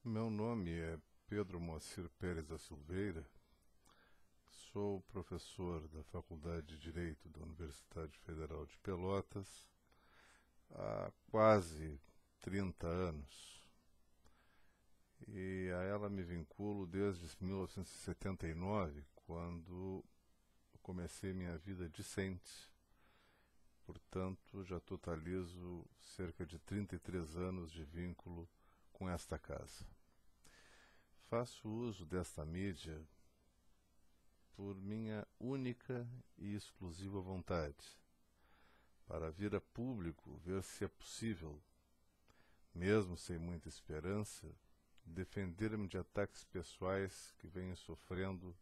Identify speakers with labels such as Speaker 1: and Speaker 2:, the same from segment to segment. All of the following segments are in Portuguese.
Speaker 1: Meu nome é Pedro Moacir Pérez da Silveira, sou professor da Faculdade de Direito da Universidade Federal de Pelotas há quase 30 anos e a ela me vinculo desde 1979, quando comecei minha vida discente. Portanto, já totalizo cerca de 33 anos de vínculo com esta casa. Faço uso desta mídia por minha única e exclusiva vontade, para vir a público ver se é possível, mesmo sem muita esperança, defender-me de ataques pessoais que venho sofrendo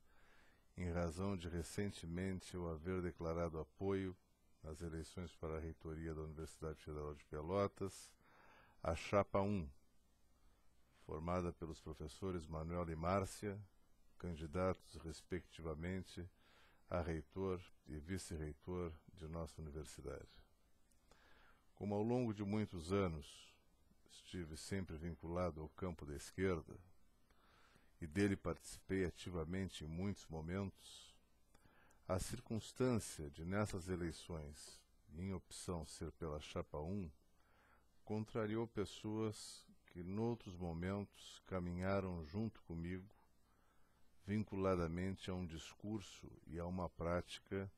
Speaker 1: em razão de recentemente eu haver declarado apoio nas eleições para a reitoria da Universidade Federal de Pelotas à Chapa 1, formada pelos professores Manuel e Márcia, candidatos respectivamente a reitor e vice-reitor de nossa universidade. Como ao longo de muitos anos estive sempre vinculado ao campo da esquerda e dele participei ativamente em muitos momentos, a circunstância de nessas eleições minha opção ser pela Chapa 1 contrariou pessoas que noutros momentos caminharam junto comigo, vinculadamente a um discurso e a uma prática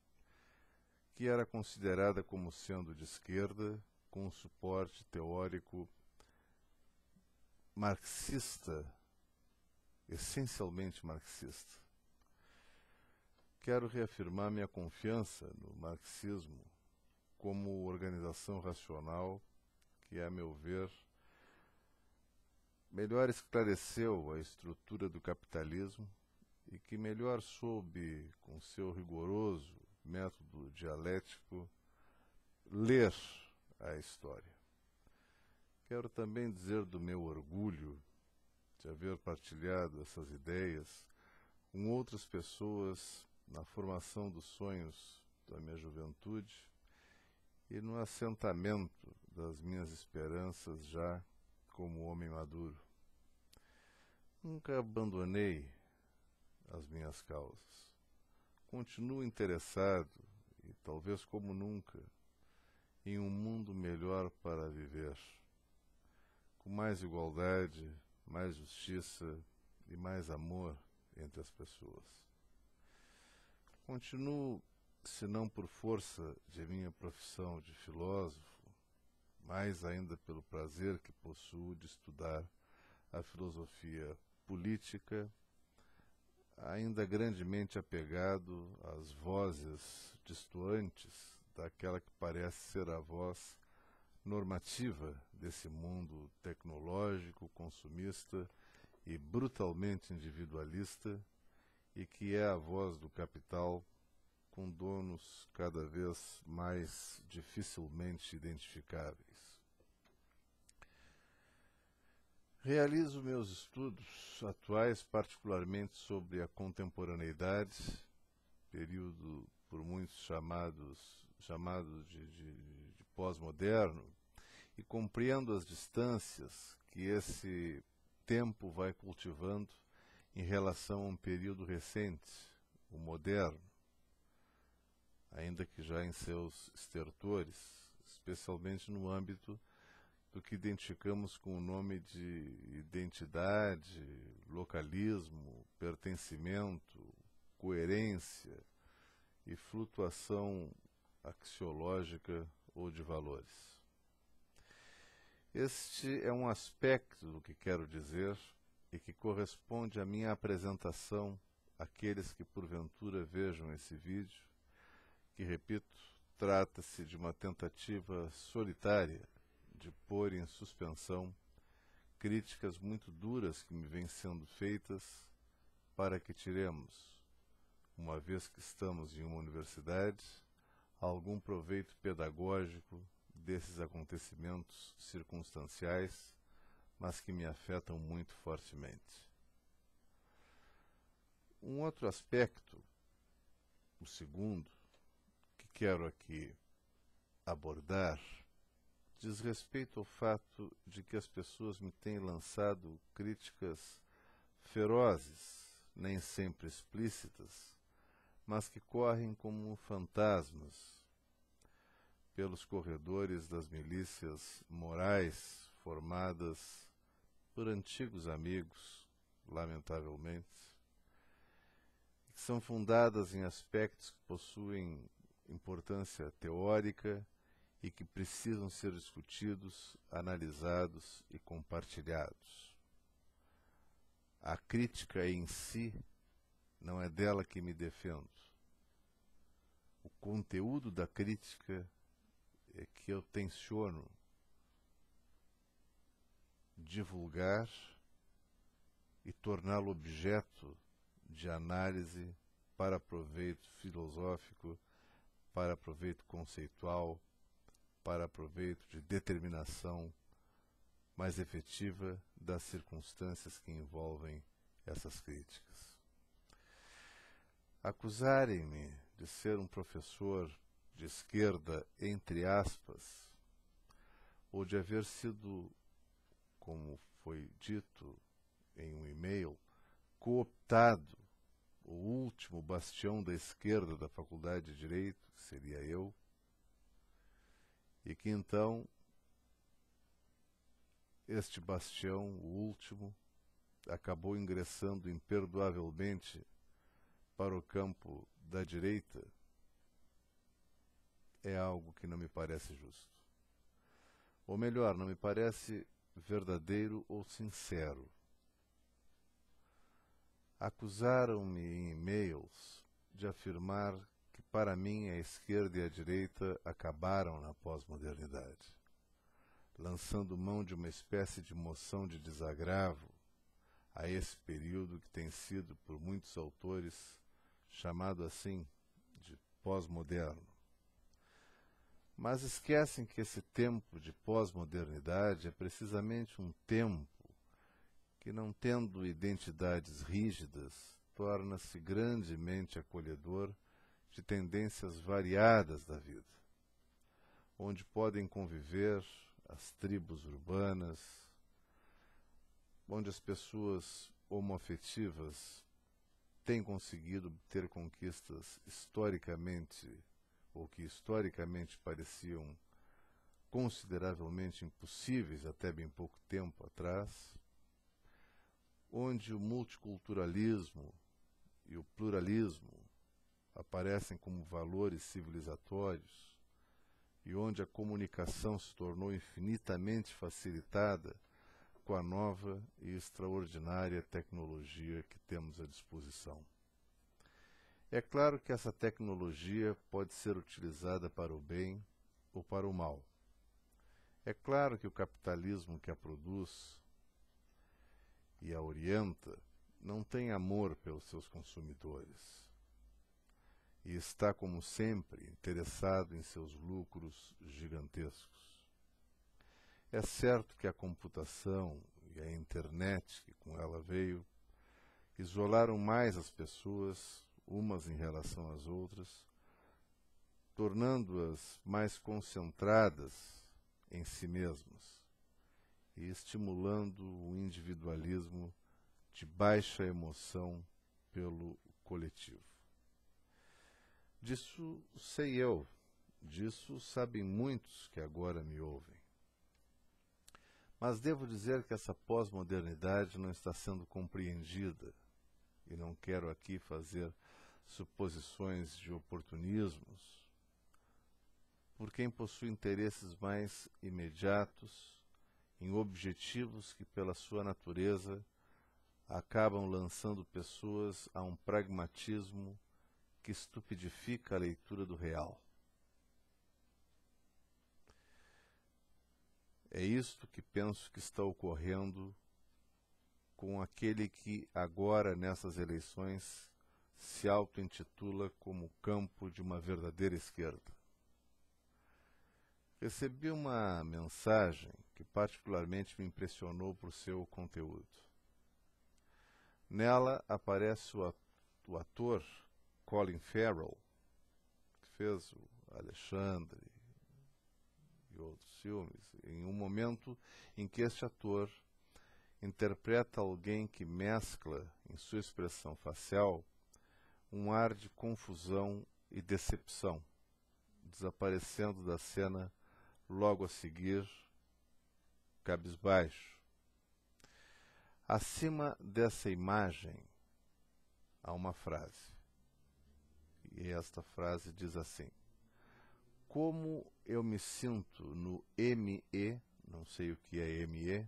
Speaker 1: que era considerada como sendo de esquerda, com um suporte teórico marxista, essencialmente marxista. Quero reafirmar minha confiança no marxismo como organização racional que, a meu ver, melhor esclareceu a estrutura do capitalismo e que melhor soube, com seu rigoroso método dialético, ler a história. Quero também dizer do meu orgulho de haver partilhado essas ideias com outras pessoas na formação dos sonhos da minha juventude e no assentamento das minhas esperanças já como homem maduro. Nunca abandonei as minhas causas. Continuo interessado, e talvez como nunca, em um mundo melhor para viver, com mais igualdade, mais justiça e mais amor entre as pessoas. Continuo, se não por força de minha profissão de filósofo, mais ainda pelo prazer que possuo de estudar a filosofia política, ainda grandemente apegado às vozes distoantes daquela que parece ser a voz normativa desse mundo tecnológico, consumista e brutalmente individualista, e que é a voz do capital com donos cada vez mais dificilmente identificáveis. Realizo meus estudos atuais particularmente sobre a contemporaneidade, período por muitos chamado de pós-moderno, e compreendo as distâncias que esse tempo vai cultivando em relação a um período recente, o moderno, ainda que já em seus estertores, especialmente no âmbito do que identificamos com o nome de identidade, localismo, pertencimento, coerência e flutuação axiológica ou de valores. Este é um aspecto do que quero dizer e que corresponde à minha apresentação àqueles que porventura vejam esse vídeo, que, repito, trata-se de uma tentativa solitária de pôr em suspensão críticas muito duras que me vêm sendo feitas para que tiremos, uma vez que estamos em uma universidade, algum proveito pedagógico desses acontecimentos circunstanciais, mas que me afetam muito fortemente. Um outro aspecto, o segundo, que quero aqui abordar diz respeito ao fato de que as pessoas me têm lançado críticas ferozes, nem sempre explícitas, mas que correm como fantasmas pelos corredores das milícias morais formadas por antigos amigos, lamentavelmente, que são fundadas em aspectos que possuem importância teórica e que precisam ser discutidos, analisados e compartilhados. A crítica em si não é dela que me defendo. O conteúdo da crítica é que eu tenciono divulgar e torná-lo objeto de análise para proveito filosófico, para proveito conceitual, para proveito de determinação mais efetiva das circunstâncias que envolvem essas críticas. Acusarem-me de ser um professor de esquerda, entre aspas, ou de haver sido, como foi dito em um e-mail, cooptado, o último bastião da esquerda da Faculdade de Direito, que seria eu, e que então este bastião, o último, acabou ingressando imperdoavelmente para o campo da direita, é algo que não me parece justo. Ou melhor, não me parece verdadeiro ou sincero. Acusaram-me em e-mails de afirmar que para mim a esquerda e a direita acabaram na pós-modernidade, lançando mão de uma espécie de moção de desagravo a esse período que tem sido, por muitos autores, chamado assim de pós-moderno. Mas esquecem que esse tempo de pós-modernidade é precisamente um tempo que, não tendo identidades rígidas, torna-se grandemente acolhedor de tendências variadas da vida, onde podem conviver as tribos urbanas, onde as pessoas homoafetivas têm conseguido obter conquistas historicamente, ou que historicamente pareciam consideravelmente impossíveis até bem pouco tempo atrás, onde o multiculturalismo e o pluralismo aparecem como valores civilizatórios e onde a comunicação se tornou infinitamente facilitada com a nova e extraordinária tecnologia que temos à disposição. É claro que essa tecnologia pode ser utilizada para o bem ou para o mal. É claro que o capitalismo que a produz e a orienta não tem amor pelos seus consumidores e está, como sempre, interessado em seus lucros gigantescos. É certo que a computação e a internet, que com ela veio, isolaram mais as pessoas, umas em relação às outras, tornando-as mais concentradas em si mesmas e estimulando o individualismo de baixa emoção pelo coletivo. Disso sei eu, disso sabem muitos que agora me ouvem. Mas devo dizer que essa pós-modernidade não está sendo compreendida, e não quero aqui fazer suposições de oportunismos, por quem possui interesses mais imediatos em objetivos que, pela sua natureza, acabam lançando pessoas a um pragmatismo que estupidifica a leitura do real. É isto que penso que está ocorrendo com aquele que agora, nessas eleições, se auto-intitula como campo de uma verdadeira esquerda. Recebi uma mensagem que particularmente me impressionou por seu conteúdo. Nela aparece o ator Colin Farrell, que fez o Alexandre e outros filmes, em um momento em que este ator interpreta alguém que mescla em sua expressão facial um ar de confusão e decepção, desaparecendo da cena logo a seguir, cabisbaixo. Acima dessa imagem há uma frase, e esta frase diz assim: como eu me sinto no ME, não sei o que é ME,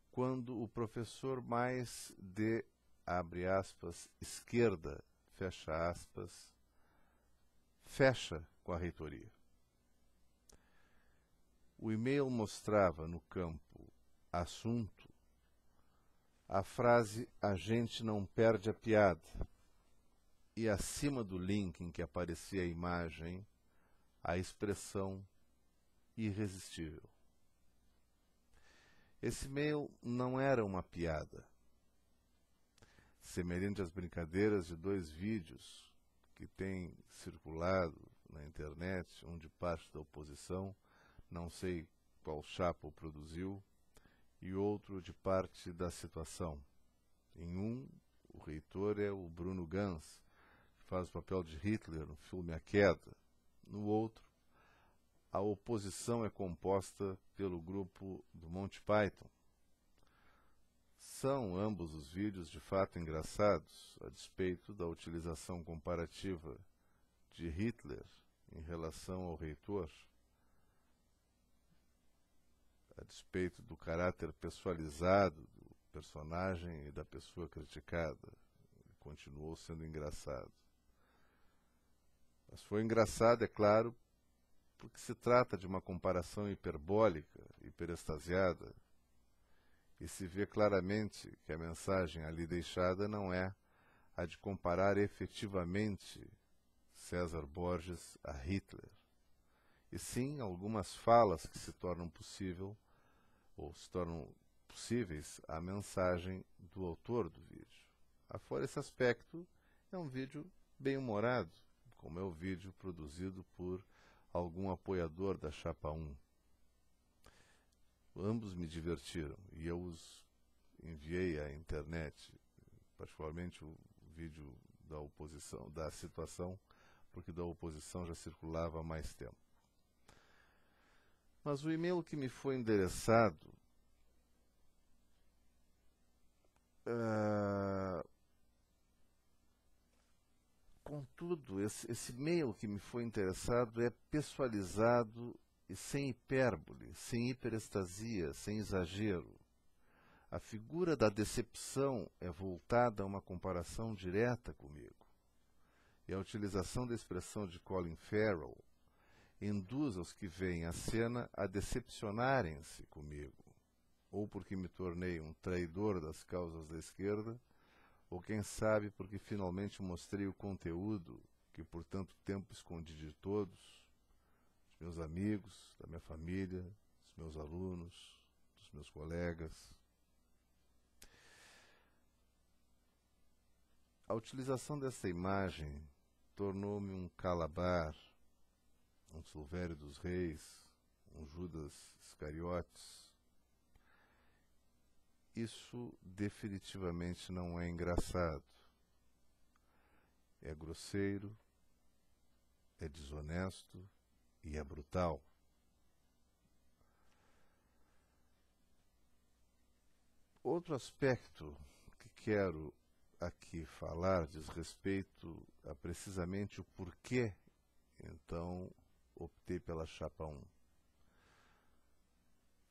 Speaker 1: quando o professor mais de, abre aspas, esquerda, fecha aspas, fecha com a reitoria. O e-mail mostrava no campo assunto a frase "a gente não perde a piada", e acima do link em que aparecia a imagem, a expressão irresistível. Esse e-mail não era uma piada. Semelhante às brincadeiras de dois vídeos que têm circulado na internet, um de parte da oposição, não sei qual chapa o produziu, e outro de parte da situação. Em um, o reitor é o Bruno Ganz, que faz o papel de Hitler no filme A Queda. No outro, a oposição é composta pelo grupo do Monty Python. São ambos os vídeos de fato engraçados, a despeito da utilização comparativa de Hitler em relação ao reitor, a despeito do caráter pessoalizado do personagem e da pessoa criticada. Ele continuou sendo engraçado. Mas foi engraçado, é claro, porque se trata de uma comparação hiperbólica, hiperextasiada, e se vê claramente que a mensagem ali deixada não é a de comparar efetivamente César Borges a Hitler, e sim algumas falas que se tornam possíveis a mensagem do autor do vídeo. Afora esse aspecto, é um vídeo bem-humorado, como é o vídeo produzido por algum apoiador da Chapa 1. Ambos me divertiram e eu os enviei à internet, particularmente o vídeo da oposição, da situação, porque da oposição já circulava há mais tempo. Mas o e-mail que me foi endereçado contudo, esse e-mail que me foi interessado é pessoalizado e sem hipérbole, sem hiperestasia, sem exagero. A figura da decepção é voltada a uma comparação direta comigo. E a utilização da expressão de Colin Farrell induz os que veem a cena a decepcionarem-se comigo, ou porque me tornei um traidor das causas da esquerda, ou quem sabe porque finalmente mostrei o conteúdo que por tanto tempo escondi de todos, dos meus amigos, da minha família, dos meus alunos, dos meus colegas. A utilização dessa imagem tornou-me um Calabar, um Silvério dos Reis, um Judas Iscariotes. Isso definitivamente não é engraçado. É grosseiro, é desonesto e é brutal. Outro aspecto que quero aqui falar diz respeito a precisamente o porquê, então, optei pela Chapa 1.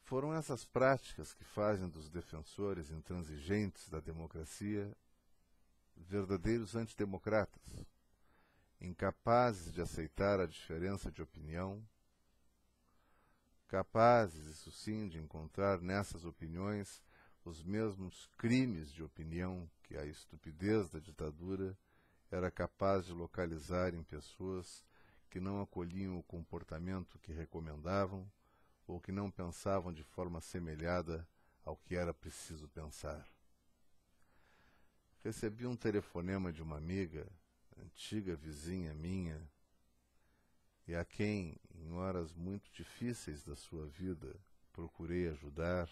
Speaker 1: Foram essas práticas que fazem dos defensores intransigentes da democracia verdadeiros antidemocratas, incapazes de aceitar a diferença de opinião, capazes, isso sim, de encontrar nessas opiniões os mesmos crimes de opinião que a estupidez da ditadura era capaz de localizar em pessoas que não acolhiam o comportamento que recomendavam ou que não pensavam de forma semelhada ao que era preciso pensar. Recebi um telefonema de uma amiga, antiga vizinha minha, e a quem, em horas muito difíceis da sua vida, procurei ajudar,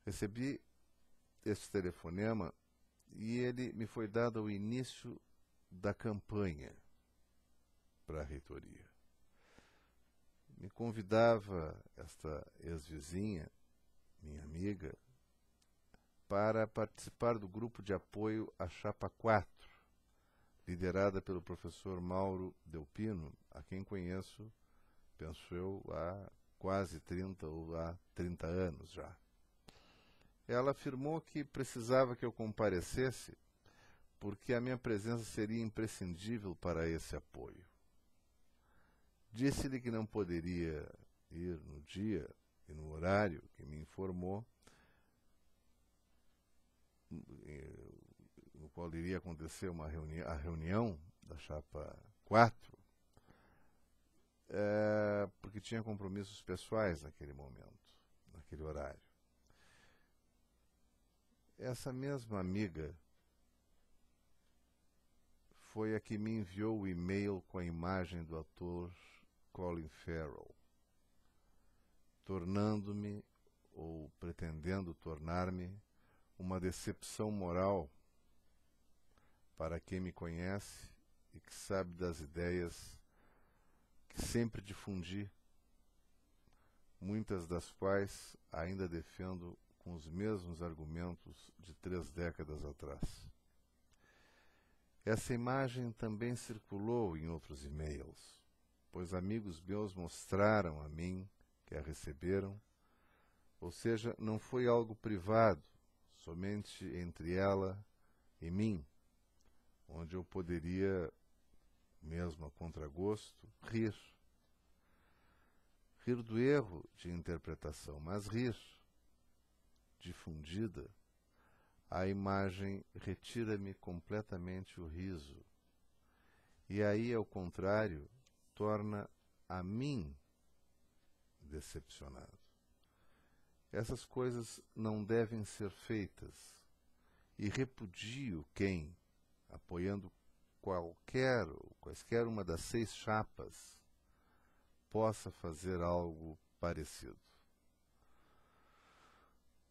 Speaker 1: recebi esse telefonema e ele me foi dado ao início da campanha para a reitoria. Me convidava esta ex-vizinha, minha amiga, para participar do grupo de apoio à Chapa 4, liderada pelo professor Mauro Delpino, a quem conheço, penso eu, há quase 30 ou há 30 anos já. Ela afirmou que precisava que eu comparecesse porque a minha presença seria imprescindível para esse apoio. Disse-lhe que não poderia ir no dia e no horário que me informou, no qual iria acontecer a reunião da Chapa 4, porque tinha compromissos pessoais naquele momento, naquele horário. Essa mesma amiga foi a que me enviou o e-mail com a imagem do ator Colin Farrell, tornando-me, ou pretendendo tornar-me, uma decepção moral para quem me conhece e que sabe das ideias que sempre difundi, muitas das quais ainda defendo com os mesmos argumentos de 3 décadas atrás. Essa imagem também circulou em outros e-mails, pois amigos meus mostraram a mim que a receberam, ou seja, não foi algo privado, somente entre ela e mim, onde eu poderia, mesmo a contragosto, rir. Rir do erro de interpretação, mas rir, difundida, a imagem retira-me completamente o riso. E aí, ao contrário, torna a mim decepcionado. Essas coisas não devem ser feitas, e repudio quem, apoiando quaisquer uma das 6 chapas, possa fazer algo parecido.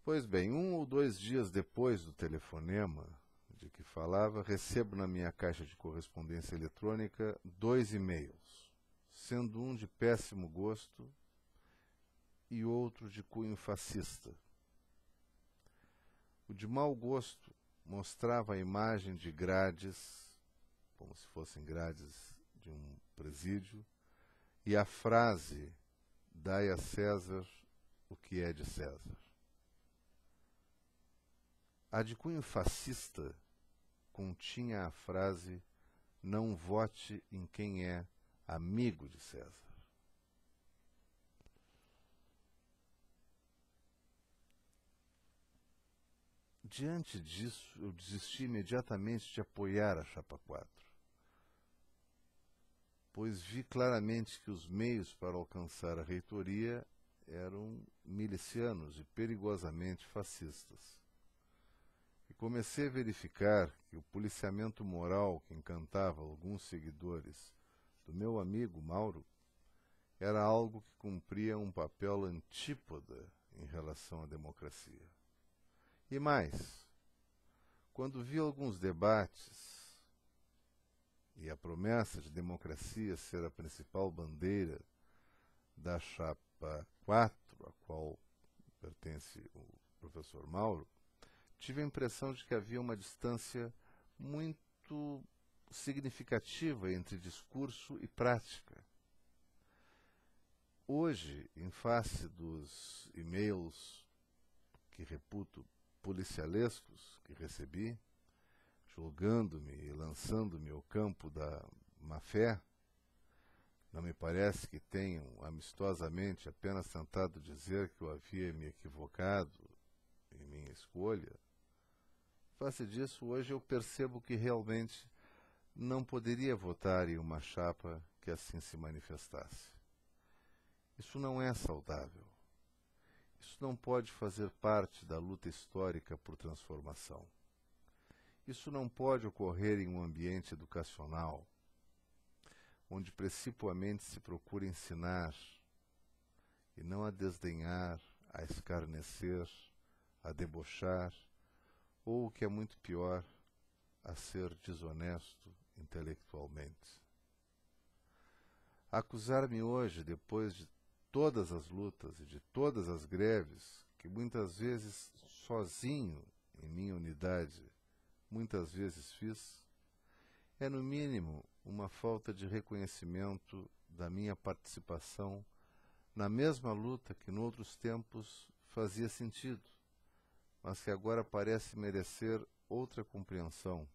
Speaker 1: Pois bem, 1 ou 2 dias depois do telefonema de que falava, recebo na minha caixa de correspondência eletrônica 2 e-mails, sendo um de péssimo gosto e outro de cunho fascista. O de mau gosto mostrava a imagem de grades, como se fossem grades de um presídio, e a frase: "Dai a César o que é de César". A de cunho fascista continha a frase: "Não vote em quem é amigo de César". Diante disso, eu desisti imediatamente de apoiar a Chapa 4, pois vi claramente que os meios para alcançar a reitoria eram milicianos e perigosamente fascistas. E comecei a verificar que o policiamento moral que encantava alguns seguidores do meu amigo Mauro era algo que cumpria um papel antípoda em relação à democracia. E mais, quando vi alguns debates e a promessa de democracia ser a principal bandeira da Chapa 4, a qual pertence o professor Mauro, tive a impressão de que havia uma distância muito significativa entre discurso e prática. Hoje, em face dos e-mails que reputo policialescos que recebi, julgando-me e lançando-me ao campo da má-fé, não me parece que tenham amistosamente apenas tentado dizer que eu havia me equivocado em minha escolha. Face disso, hoje eu percebo que realmente não poderia votar em uma chapa que assim se manifestasse. Isso não é saudável. Isso não pode fazer parte da luta histórica por transformação. Isso não pode ocorrer em um ambiente educacional. onde principalmente se procura ensinar, e não a desdenhar, a escarnecer, a debochar, ou, o que é muito pior, a ser desonesto intelectualmente. Acusar-me hoje, depois de todas as lutas e de todas as greves, que muitas vezes sozinho, em minha unidade, muitas vezes fiz, é no mínimo uma falta de reconhecimento da minha participação na mesma luta que noutros tempos fazia sentido, mas que agora parece merecer outra compreensão.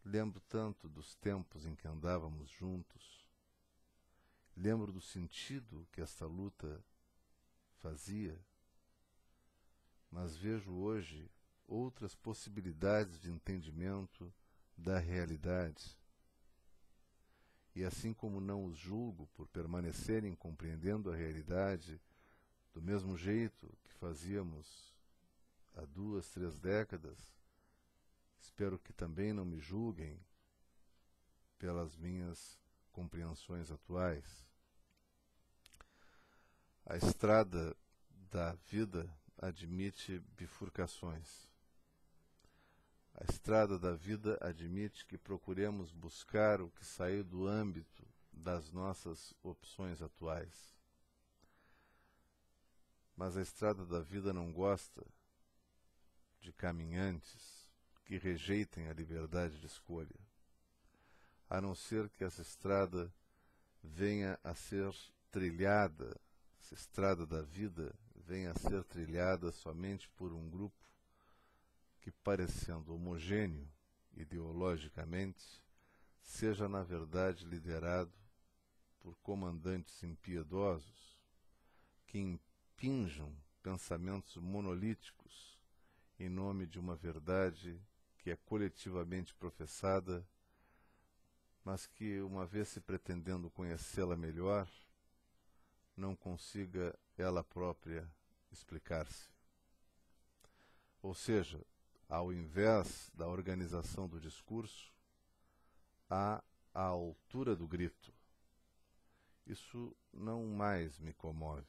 Speaker 1: Lembro tanto dos tempos em que andávamos juntos, lembro do sentido que esta luta fazia, mas vejo hoje outras possibilidades de entendimento da realidade. E assim como não os julgo por permanecerem compreendendo a realidade do mesmo jeito que fazíamos há 2, 3 décadas, espero que também não me julguem pelas minhas compreensões atuais. A estrada da vida admite bifurcações. A estrada da vida admite que procuremos buscar o que saiu do âmbito das nossas opções atuais. Mas a estrada da vida não gosta de caminhantes que rejeitem a liberdade de escolha, a não ser que essa estrada venha a ser trilhada, essa estrada da vida venha a ser trilhada somente por um grupo que, parecendo homogêneo ideologicamente, seja na verdade liderado por comandantes impiedosos que impinjam pensamentos monolíticos em nome de uma verdade que é coletivamente professada, mas que, uma vez se pretendendo conhecê-la melhor, não consiga ela própria explicar-se. Ou seja, ao invés da organização do discurso, há a altura do grito. Isso não mais me comove.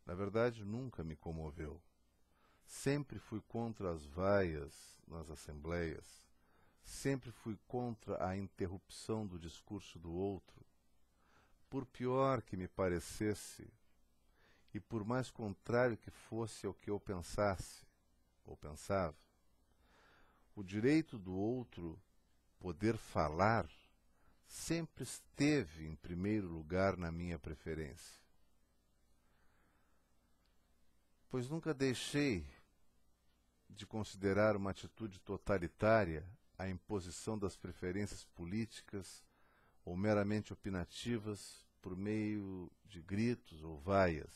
Speaker 1: Na verdade, nunca me comoveu. Sempre fui contra as vaias nas assembleias, sempre fui contra a interrupção do discurso do outro, por pior que me parecesse e por mais contrário que fosse ao que eu pensasse ou pensava. O direito do outro poder falar sempre esteve em primeiro lugar na minha preferência, pois nunca deixei de considerar uma atitude totalitária a imposição das preferências políticas ou meramente opinativas por meio de gritos ou vaias.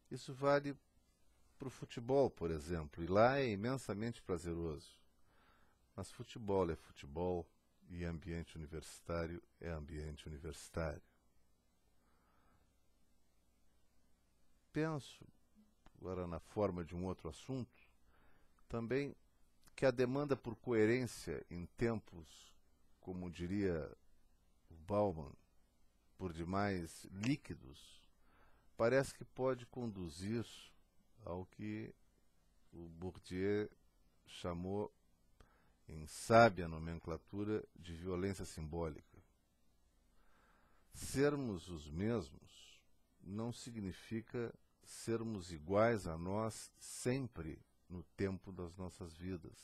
Speaker 1: Isso vale para o futebol, por exemplo, e lá é imensamente prazeroso. Mas futebol é futebol e ambiente universitário é ambiente universitário. Penso, agora na forma de um outro assunto, também que a demanda por coerência em tempos, como diria o Bauman, por demais líquidos, parece que pode conduzir ao que o Bourdieu chamou, em sábia nomenclatura, de violência simbólica. Sermos os mesmos não significa sermos iguais a nós sempre no tempo das nossas vidas.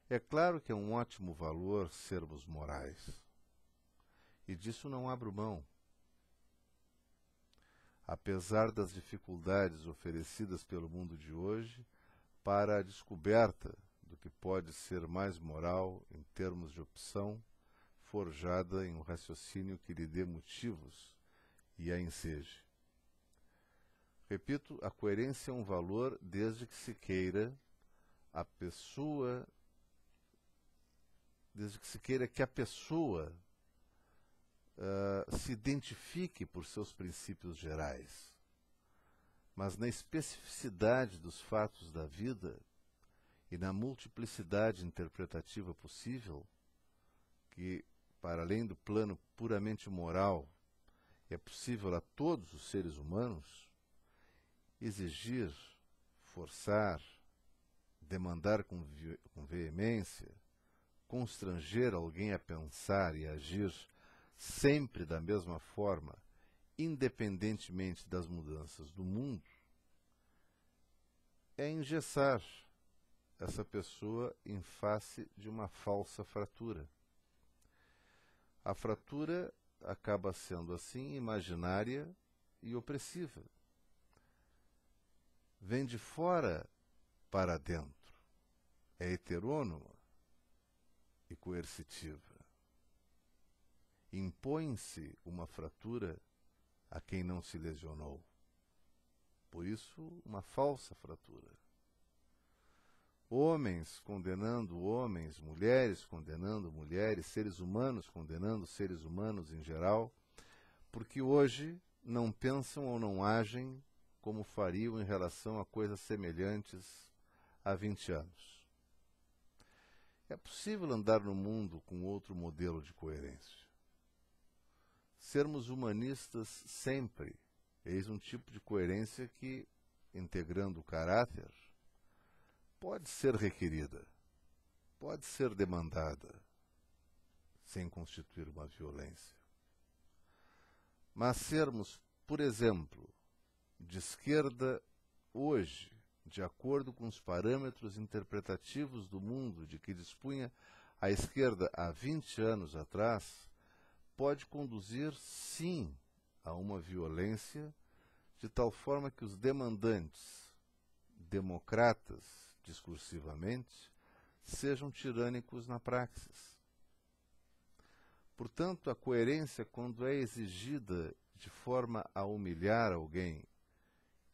Speaker 1: É claro que é um ótimo valor sermos morais, e disso não abro mão. Apesar das dificuldades oferecidas pelo mundo de hoje para a descoberta do que pode ser mais moral em termos de opção, forjada em um raciocínio que lhe dê motivos e a enseje. Repito, a coerência é um valor desde que se queira que a pessoa se identifique por seus princípios gerais. Mas na especificidade dos fatos da vida, e na multiplicidade interpretativa possível, que, para além do plano puramente moral, é possível a todos os seres humanos, exigir, forçar, demandar com veemência, constranger alguém a pensar e agir sempre da mesma forma, independentemente das mudanças do mundo, é engessar essa pessoa em face de uma falsa fratura. A fratura acaba sendo, assim, imaginária e opressiva. Vem de fora para dentro. É heterônoma e coercitiva. Impõe-se uma fratura a quem não se lesionou. Por isso, uma falsa fratura. Homens condenando homens, mulheres condenando mulheres, seres humanos condenando seres humanos em geral, porque hoje não pensam ou não agem como fariam em relação a coisas semelhantes há 20 anos. É possível andar no mundo com outro modelo de coerência. Sermos humanistas sempre, eis um tipo de coerência que, integrando o caráter, pode ser requerida, pode ser demandada, sem constituir uma violência. Mas sermos, por exemplo, de esquerda hoje, de acordo com os parâmetros interpretativos do mundo de que dispunha a esquerda há 20 anos atrás, pode conduzir, sim, a uma violência de tal forma que os demandantes, democratas, discursivamente, sejam tirânicos na praxis. Portanto, a coerência, quando é exigida de forma a humilhar alguém,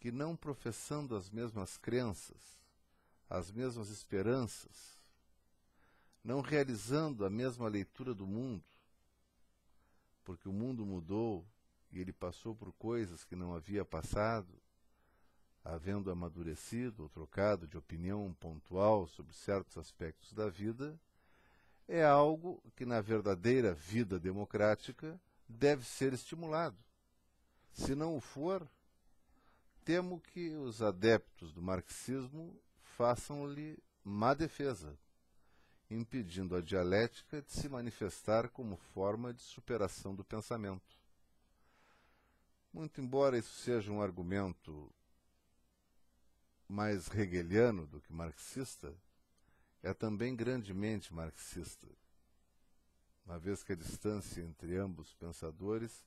Speaker 1: que não professando as mesmas crenças, as mesmas esperanças, não realizando a mesma leitura do mundo, porque o mundo mudou e ele passou por coisas que não havia passado, havendo amadurecido ou trocado de opinião pontual sobre certos aspectos da vida, é algo que na verdadeira vida democrática deve ser estimulado. Se não o for, temo que os adeptos do marxismo façam-lhe má defesa, impedindo a dialética de se manifestar como forma de superação do pensamento. Muito embora isso seja um argumento mais hegeliano do que marxista, é também grandemente marxista, uma vez que a distância entre ambos pensadores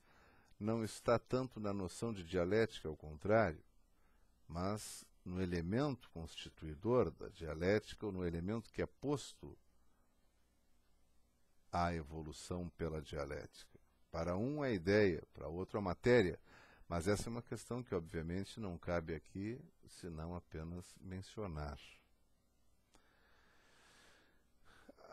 Speaker 1: não está tanto na noção de dialética, ao contrário, mas no elemento constituidor da dialética ou no elemento que é posto à evolução pela dialética. Para um é ideia, para outro é matéria, mas essa é uma questão que obviamente não cabe aqui, senão apenas mencionar.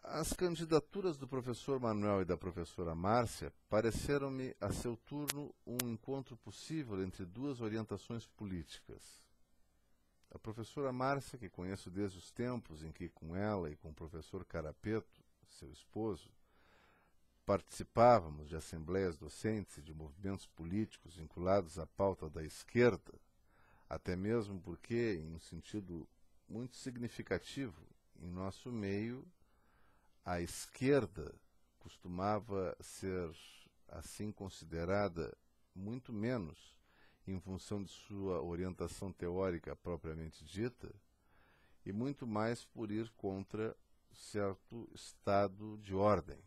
Speaker 1: As candidaturas do professor Manuel e da professora Márcia pareceram-me, a seu turno, um encontro possível entre duas orientações políticas. A professora Márcia, que conheço desde os tempos em que com ela e com o professor Carapeto, seu esposo, participávamos de assembleias docentes e de movimentos políticos vinculados à pauta da esquerda, até mesmo porque, em um sentido muito significativo, em nosso meio, a esquerda costumava ser assim considerada muito menos em função de sua orientação teórica propriamente dita e muito mais por ir contra certo estado de ordem.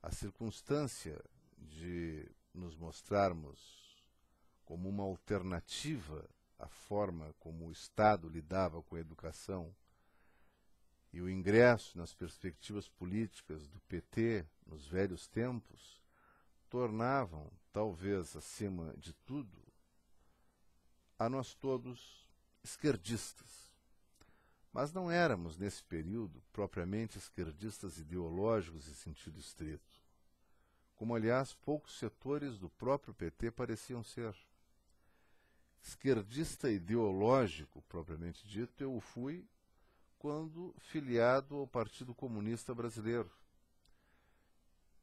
Speaker 1: A circunstância de nos mostrarmos como uma alternativa à forma como o Estado lidava com a educação e o ingresso nas perspectivas políticas do PT nos velhos tempos tornavam, talvez acima de tudo, a nós todos esquerdistas. Mas não éramos, nesse período, propriamente esquerdistas ideológicos em sentido estrito, como, aliás, poucos setores do próprio PT pareciam ser. Esquerdista ideológico, propriamente dito, eu o fui quando filiado ao Partido Comunista Brasileiro,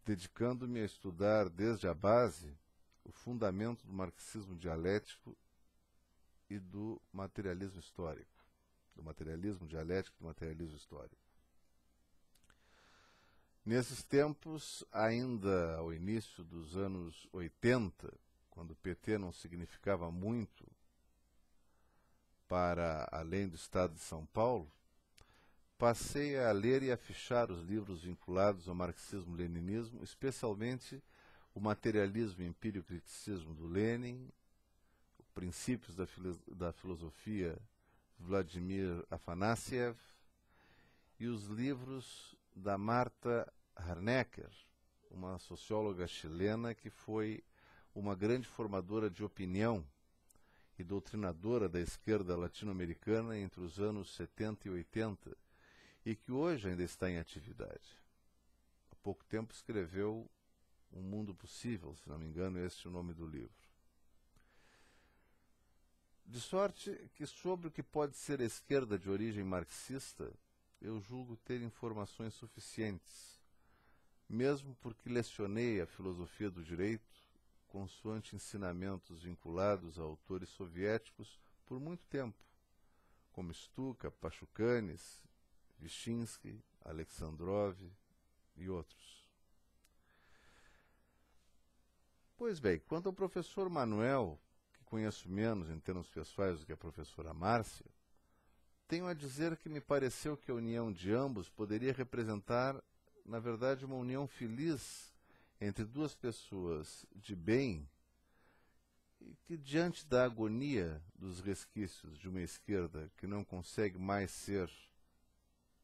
Speaker 1: dedicando-me a estudar desde a base o fundamento do marxismo dialético e do materialismo histórico, do materialismo dialético e do materialismo histórico. Nesses tempos, ainda ao início dos anos 80, quando o PT não significava muito para além do Estado de São Paulo, passei a ler e a fichar os livros vinculados ao marxismo-leninismo, especialmente o materialismo e empírio-criticismo do Lenin, Princípios da Filosofia Vladimir Afanasiev e os livros da Marta Harnecker, uma socióloga chilena que foi uma grande formadora de opinião e doutrinadora da esquerda latino-americana entre os anos 70 e 80 e que hoje ainda está em atividade. Há pouco tempo escreveu Um Mundo Possível, se não me engano, este é o nome do livro. De sorte que sobre o que pode ser a esquerda de origem marxista, eu julgo ter informações suficientes, mesmo porque lecionei a filosofia do direito consoante ensinamentos vinculados a autores soviéticos por muito tempo, como Stuka, Pachucanes, Vyshinsky, Alexandrov e outros. Pois bem, quanto ao professor Manuel, conheço menos em termos pessoais do que a professora Márcia, tenho a dizer que me pareceu que a união de ambos poderia representar, na verdade, uma união feliz entre duas pessoas de bem e que, diante da agonia dos resquícios de uma esquerda que não consegue mais ser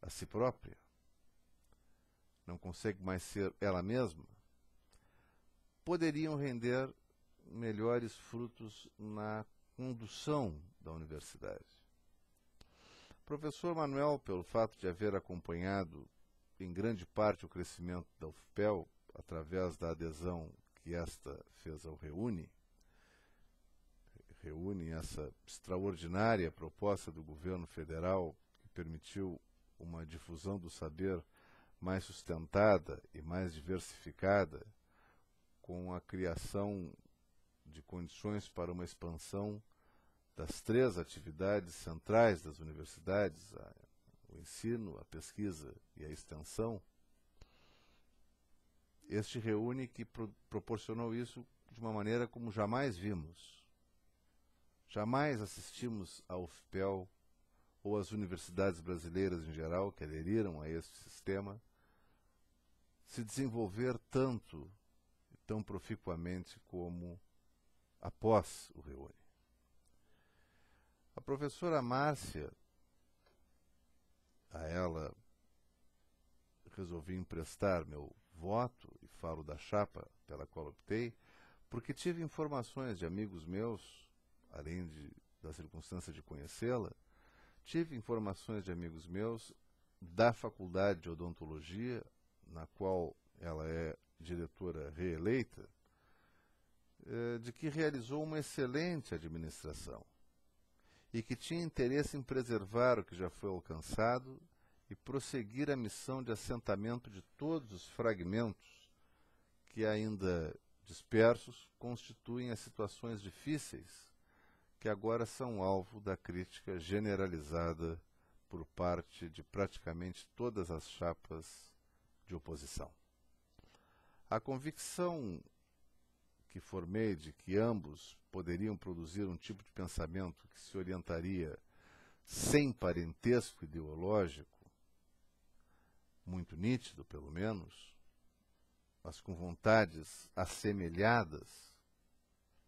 Speaker 1: a si própria, não consegue mais ser ela mesma, poderiam render melhores frutos na condução da universidade. O professor Manuel, pelo fato de haver acompanhado em grande parte o crescimento da UFPEL através da adesão que esta fez ao Reúne essa extraordinária proposta do governo federal que permitiu uma difusão do saber mais sustentada e mais diversificada, com a criação de condições para uma expansão das três atividades centrais das universidades, o ensino, a pesquisa e a extensão. Este Reúne que proporcionou isso de uma maneira como jamais vimos. Jamais assistimos à UFPEL ou às universidades brasileiras em geral que aderiram a este sistema se desenvolver tanto e tão proficuamente como após o Reúne. A professora Márcia, a ela resolvi emprestar meu voto, e falo da chapa pela qual optei, porque tive informações de amigos meus, além da circunstância de conhecê-la, tive informações de amigos meus da Faculdade de Odontologia, na qual ela é diretora reeleita, de que realizou uma excelente administração e que tinha interesse em preservar o que já foi alcançado e prosseguir a missão de assentamento de todos os fragmentos que, ainda dispersos, constituem as situações difíceis que agora são alvo da crítica generalizada por parte de praticamente todas as chapas de oposição. A convicção que formei de que ambos poderiam produzir um tipo de pensamento que se orientaria sem parentesco ideológico, muito nítido pelo menos, mas com vontades assemelhadas,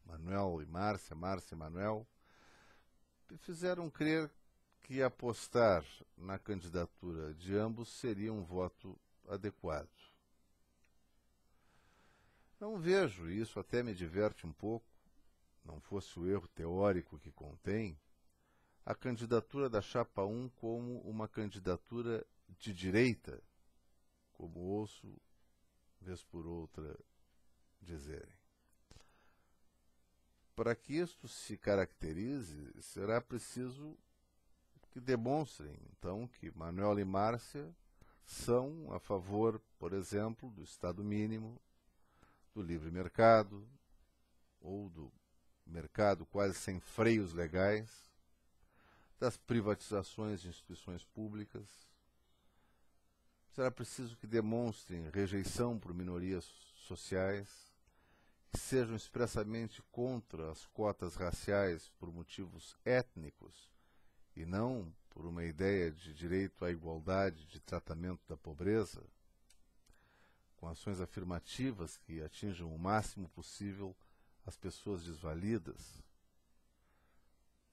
Speaker 1: Manuel e Márcia, Márcia e Manuel, me fizeram crer que apostar na candidatura de ambos seria um voto adequado. Não vejo, e isso até me diverte um pouco, não fosse o erro teórico que contém, a candidatura da Chapa 1 como uma candidatura de direita, como ouço, vez por outra, dizerem. Para que isto se caracterize, será preciso que demonstrem, então, que Manuel e Márcia são a favor, por exemplo, do Estado mínimo, do livre mercado, ou do mercado quase sem freios legais, das privatizações de instituições públicas. Será preciso que demonstrem rejeição por minorias sociais, que sejam expressamente contra as cotas raciais por motivos étnicos e não por uma ideia de direito à igualdade de tratamento da pobreza, com ações afirmativas que atinjam o máximo possível as pessoas desvalidas.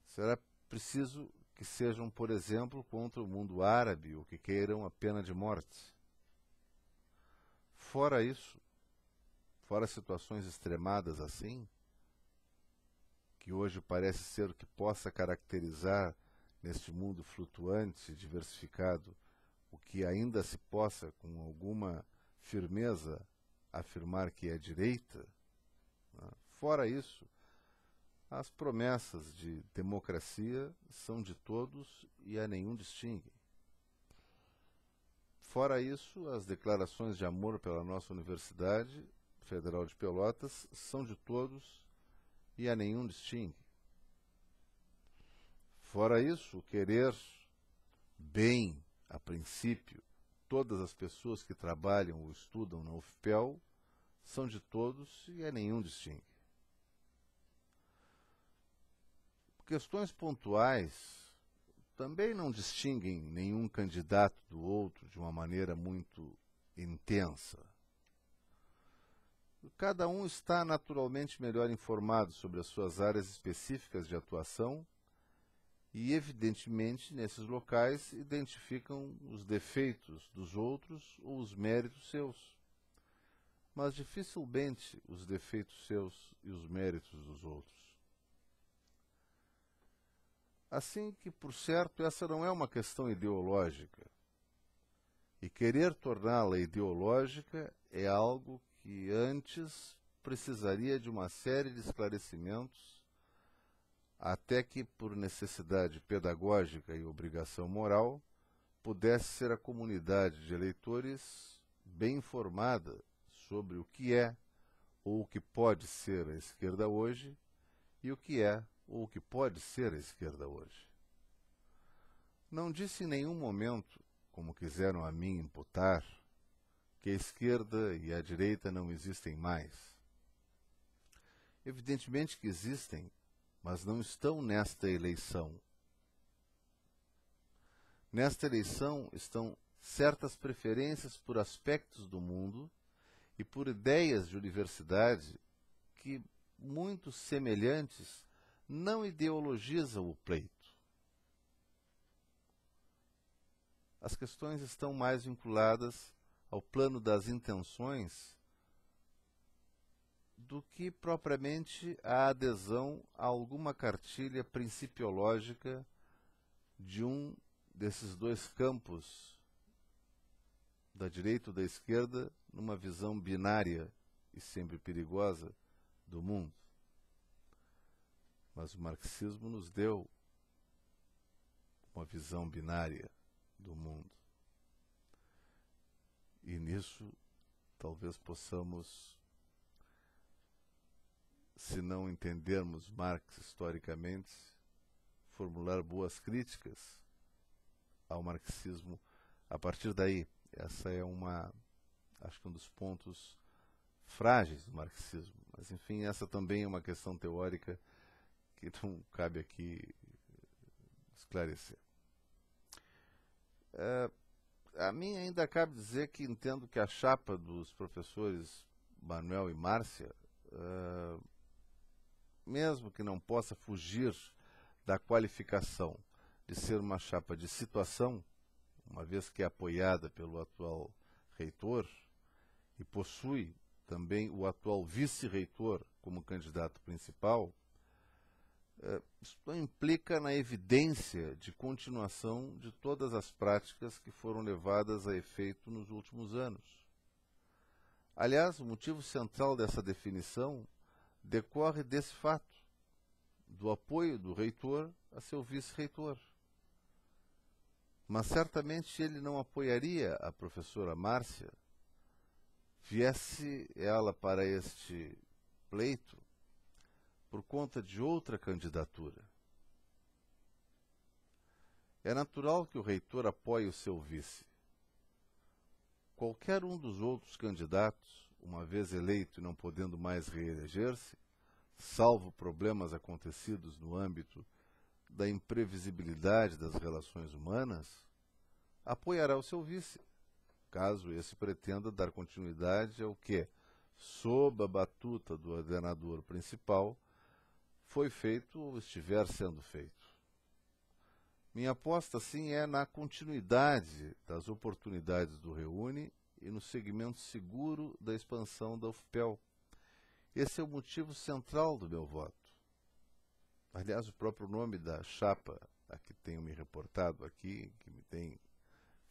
Speaker 1: Será preciso que sejam, por exemplo, contra o mundo árabe ou que queiram a pena de morte. Fora isso, fora situações extremadas assim, que hoje parece ser o que possa caracterizar neste mundo flutuante e diversificado, o que ainda se possa, com alguma firmeza, afirmar que é direita, né? Fora isso, as promessas de democracia são de todos e a nenhum distinguem. Fora isso, as declarações de amor pela nossa Universidade Federal de Pelotas são de todos e a nenhum distingue. Fora isso, querer bem, a princípio, todas as pessoas que trabalham ou estudam na UFPEL são de todos e a nenhum distingue. Questões pontuais também não distinguem nenhum candidato do outro de uma maneira muito intensa. Cada um está naturalmente melhor informado sobre as suas áreas específicas de atuação e, evidentemente, nesses locais identificam os defeitos dos outros ou os méritos seus. Mas dificilmente os defeitos seus e os méritos dos outros. Assim que, por certo, essa não é uma questão ideológica. E querer torná-la ideológica é algo que antes precisaria de uma série de esclarecimentos, até que, por necessidade pedagógica e obrigação moral, pudesse ser a comunidade de eleitores bem informada sobre o que é ou o que pode ser a esquerda hoje e o que é ou o que pode ser a esquerda hoje. Não disse em nenhum momento, como quiseram a mim imputar, que a esquerda e a direita não existem mais. Evidentemente que existem, mas não estão nesta eleição. Nesta eleição estão certas preferências por aspectos do mundo e por ideias de universidade que, muito semelhantes, não ideologizam o pleito. As questões estão mais vinculadas ao plano das intenções do que propriamente a adesão a alguma cartilha principiológica de um desses dois campos, da direita ou da esquerda, numa visão binária e sempre perigosa do mundo. Mas o marxismo nos deu uma visão binária do mundo. E nisso talvez possamos, se não entendermos Marx historicamente, formular boas críticas ao marxismo a partir daí. Essa é acho que um dos pontos frágeis do marxismo. Mas, enfim, essa também é uma questão teórica que não cabe aqui esclarecer. A mim ainda cabe dizer que entendo que a chapa dos professores Manuel e Márcia, mesmo que não possa fugir da qualificação de ser uma chapa de situação, uma vez que é apoiada pelo atual reitor e possui também o atual vice-reitor como candidato principal, isso implica na evidência de continuação de todas as práticas que foram levadas a efeito nos últimos anos. Aliás, o motivo central dessa definição decorre desse fato, do apoio do reitor a seu vice-reitor. mas certamente ele não apoiaria a professora Márcia, viesse ela para este pleito por conta de outra candidatura. É natural que o reitor apoie o seu vice. Qualquer um dos outros candidatos, uma vez eleito e não podendo mais reeleger-se, salvo problemas acontecidos no âmbito da imprevisibilidade das relações humanas, apoiará o seu vice, caso esse pretenda dar continuidade ao que, sob a batuta do ordenador principal, foi feito ou estiver sendo feito. Minha aposta, sim, é na continuidade das oportunidades do Reúne e no segmento seguro da expansão da UFPEL. Esse é o motivo central do meu voto. Aliás, o próprio nome da chapa a que tenho me reportado aqui, que me tem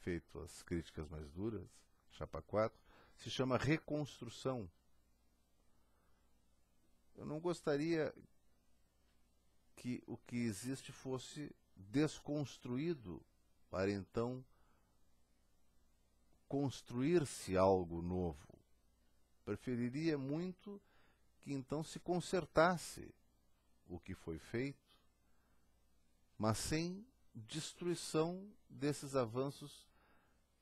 Speaker 1: feito as críticas mais duras, chapa 4, se chama Reconstrução. Eu não gostaria que o que existe fosse desconstruído para então construir-se algo novo. Preferiria muito que então se consertasse o que foi feito, mas sem destruição desses avanços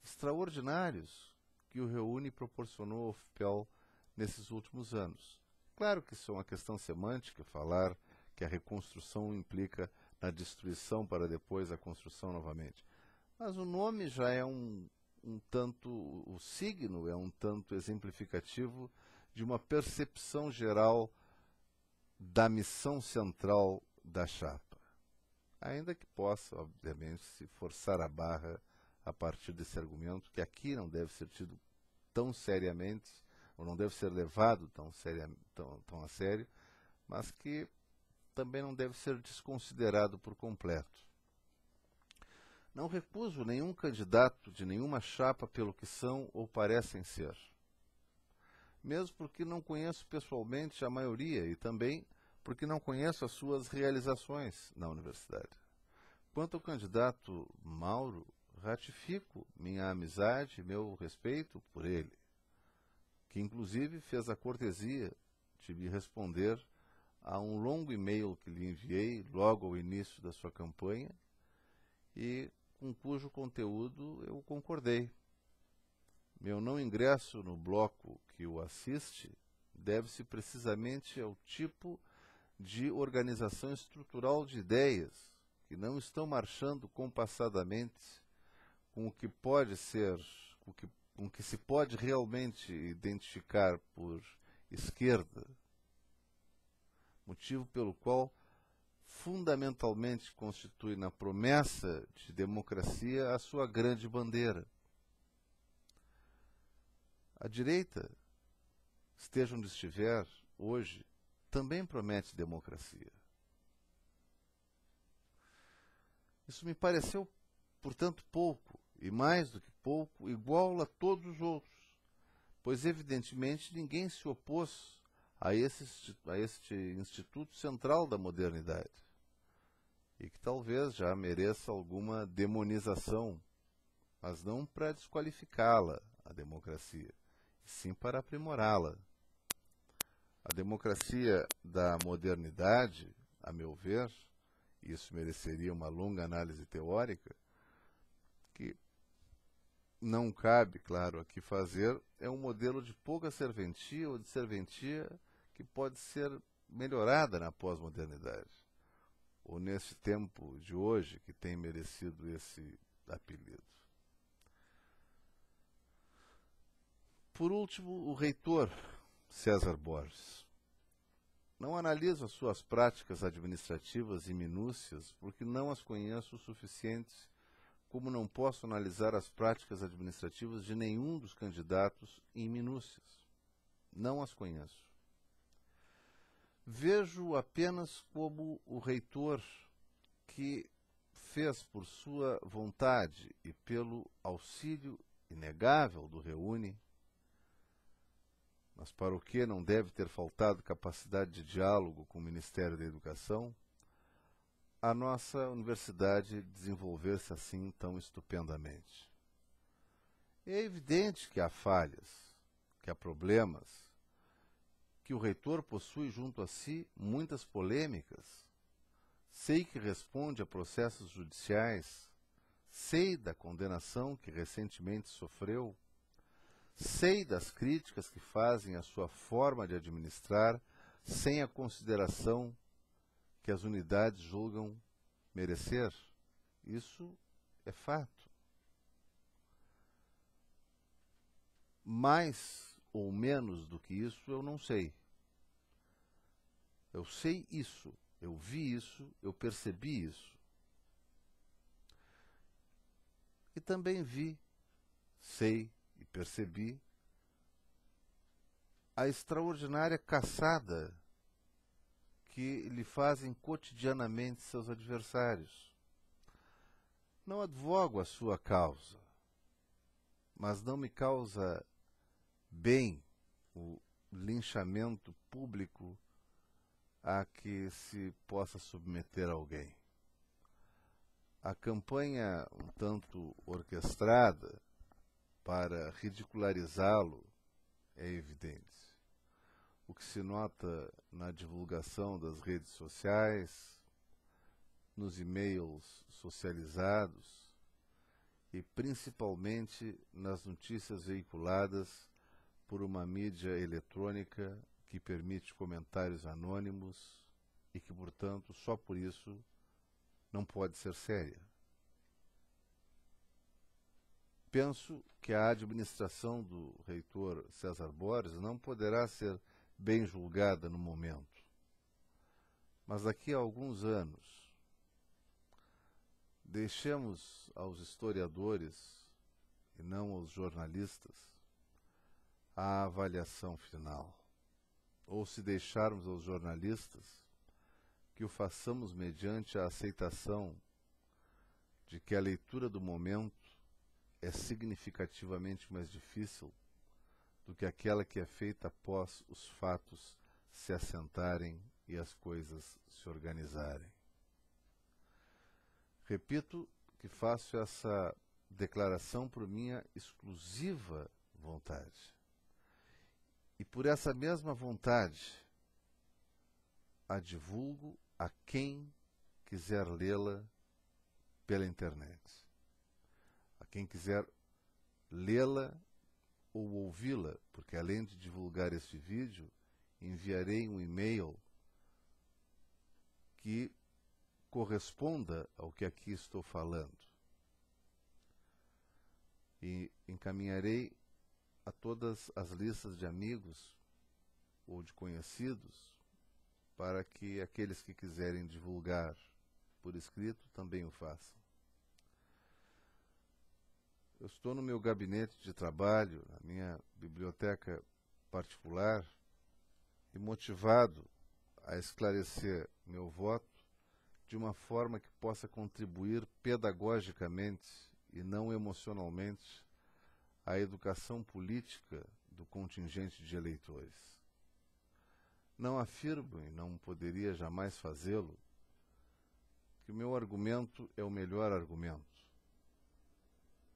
Speaker 1: extraordinários que o Reúne proporcionou ao FPEL nesses últimos anos. Claro que isso é uma questão semântica, falar que a reconstrução implica na destruição para depois a construção novamente. Mas o nome já é um tanto, o signo é um tanto exemplificativo de uma percepção geral da missão central da chapa. Ainda que possa, obviamente, se forçar a barra a partir desse argumento, que aqui não deve ser tido tão seriamente, ou não deve ser levado tão a sério, mas que também não deve ser desconsiderado por completo. Não recuso nenhum candidato de nenhuma chapa pelo que são ou parecem ser. Mesmo porque não conheço pessoalmente a maioria e também porque não conheço as suas realizações na universidade. Quanto ao candidato Mauro, ratifico minha amizade e meu respeito por ele, que inclusive fez a cortesia de me responder a um longo e-mail que lhe enviei logo ao início da sua campanha e com cujo conteúdo eu concordei. Meu não ingresso no bloco que o assiste deve-se precisamente ao tipo de organização estrutural de ideias que não estão marchando compassadamente com o que pode ser, com o que se pode realmente identificar por esquerda, motivo pelo qual fundamentalmente constitui na promessa de democracia a sua grande bandeira. A direita, esteja onde estiver hoje, também promete democracia. Isso me pareceu, portanto, pouco, e mais do que pouco, igual a todos os outros, pois evidentemente ninguém se opôs a este instituto central da modernidade, e que talvez já mereça alguma demonização, mas não para desqualificá-la, a democracia, e sim para aprimorá-la. A democracia da modernidade, a meu ver, isso mereceria uma longa análise teórica, que não cabe, claro, aqui fazer, é um modelo de pouca serventia ou de serventia que pode ser melhorada na pós-modernidade, ou nesse tempo de hoje que tem merecido esse apelido. Por último, o reitor César Borges. Não analiso as suas práticas administrativas em minúcias porque não as conheço o suficiente, como não posso analisar as práticas administrativas de nenhum dos candidatos em minúcias. Não as conheço. Vejo apenas como o reitor que fez por sua vontade e pelo auxílio inegável do Reúne, mas para o que não deve ter faltado capacidade de diálogo com o Ministério da Educação, a nossa universidade desenvolver-se assim tão estupendamente. É evidente que há falhas, que há problemas, que o reitor possui junto a si muitas polêmicas. Sei que responde a processos judiciais, sei da condenação que recentemente sofreu, sei das críticas que fazem à sua forma de administrar sem a consideração que as unidades julgam merecer. Isso é fato. Mais ou menos do que isso eu não sei. Eu sei isso, eu vi isso, eu percebi isso. E também vi, sei e percebi a extraordinária caçada que lhe fazem cotidianamente seus adversários. Não advogo a sua causa, mas não me causa bem o linchamento público a que se possa submeter alguém. A campanha um tanto orquestrada para ridicularizá-lo é evidente. O que se nota na divulgação das redes sociais, nos e-mails socializados e principalmente nas notícias veiculadas por uma mídia eletrônica que permite comentários anônimos e que, portanto, só por isso não pode ser séria. Penso que a administração do reitor César Borges não poderá ser bem julgada no momento. Mas daqui a alguns anos, deixemos aos historiadores, e não aos jornalistas, a avaliação final. Ou, se deixarmos aos jornalistas, que o façamos mediante a aceitação de que a leitura do momento é significativamente mais difícil do que aquela que é feita após os fatos se assentarem e as coisas se organizarem. Repito que faço essa declaração por minha exclusiva vontade. E por essa mesma vontade, a divulgo a quem quiser lê-la pela internet. A quem quiser lê-la ou ouvi-la, porque além de divulgar este vídeo, enviarei um e-mail que corresponda ao que aqui estou falando. E encaminharei a todas as listas de amigos ou de conhecidos para que aqueles que quiserem divulgar por escrito também o façam. Eu estou no meu gabinete de trabalho, na minha biblioteca particular, e motivado a esclarecer meu voto de uma forma que possa contribuir pedagogicamente e não emocionalmente à educação política do contingente de eleitores. Não afirmo, e não poderia jamais fazê-lo, que o meu argumento é o melhor argumento.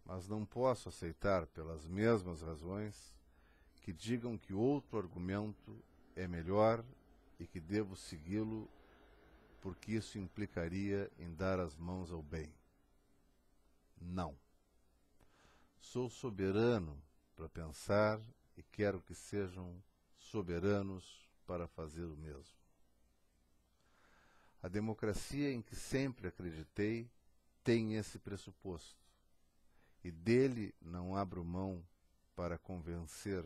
Speaker 1: Mas não posso aceitar, pelas mesmas razões, que digam que outro argumento é melhor e que devo segui-lo porque isso implicaria em dar as mãos ao bem. Não. Sou soberano para pensar e quero que sejam soberanos para fazer o mesmo. A democracia em que sempre acreditei tem esse pressuposto, e dele não abro mão para convencer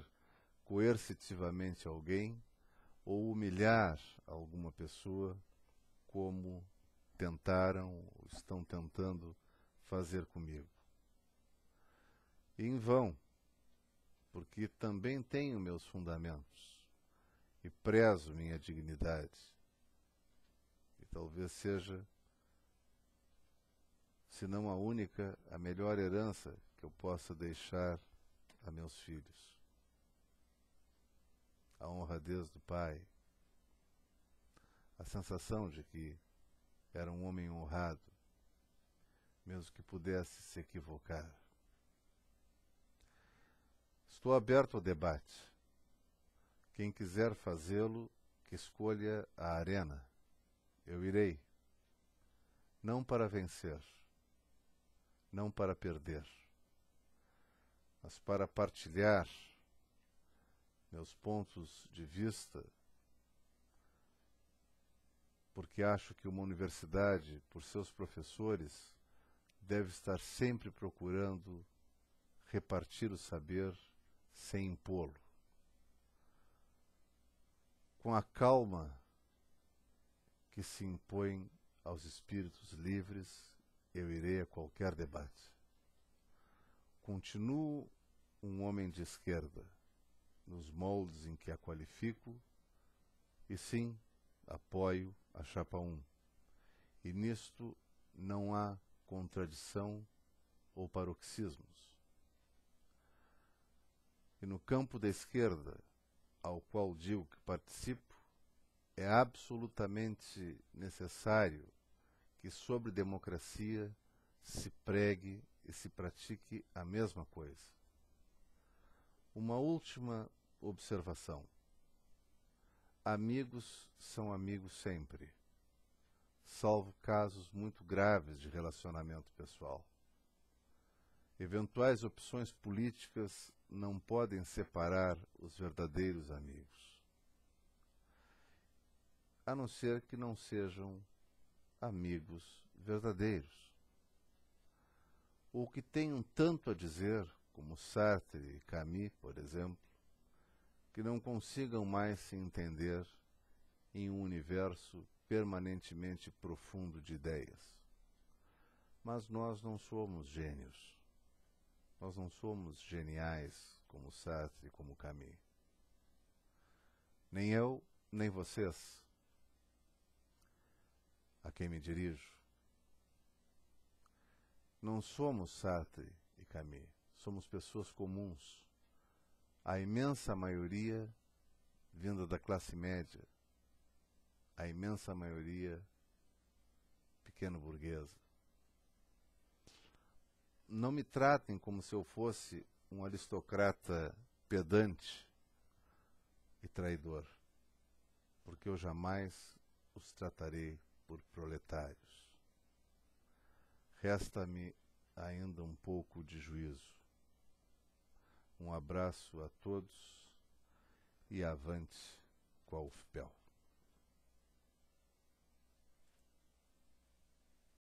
Speaker 1: coercitivamente alguém ou humilhar alguma pessoa, como tentaram ou estão tentando fazer comigo. E em vão, porque também tenho meus fundamentos e prezo minha dignidade. E talvez seja, se não a única, a melhor herança que eu possa deixar a meus filhos. A honradez do pai, a sensação de que Era um homem honrado, mesmo que pudesse se equivocar. Estou aberto ao debate. Quem quiser fazê-lo, que escolha a arena. Eu irei. Não para vencer, não para perder, mas para partilhar meus pontos de vista, porque acho que uma universidade, por seus professores, deve estar sempre procurando repartir o saber sem impô-lo. Com a calma que se impõe aos espíritos livres, eu irei a qualquer debate. Continuo um homem de esquerda, nos moldes em que a qualifico, e sim, apoio a chapa 1. E nisto não há contradição ou paroxismos. E no campo da esquerda, ao qual digo que participo, é absolutamente necessário que sobre democracia se pregue e se pratique a mesma coisa. Uma última observação. Amigos são amigos sempre, salvo casos muito graves de relacionamento pessoal. Eventuais opções políticas não podem separar os verdadeiros amigos, a não ser que não sejam amigos verdadeiros, ou que tenham tanto a dizer, como Sartre e Camus, por exemplo, que não consigam mais se entender em um universo permanentemente profundo de ideias. Mas nós não somos gênios. Nós não somos geniais como Sartre e como Camus. Nem eu, nem vocês, a quem me dirijo. Não somos Sartre e Camus. Somos pessoas comuns. A imensa maioria vinda da classe média. A imensa maioria pequeno-burguesa. Não me tratem como se eu fosse um aristocrata pedante e traidor, porque eu jamais os tratarei por proletários. Resta-me ainda um pouco de juízo. Um abraço a todos e avante com a UFPEL.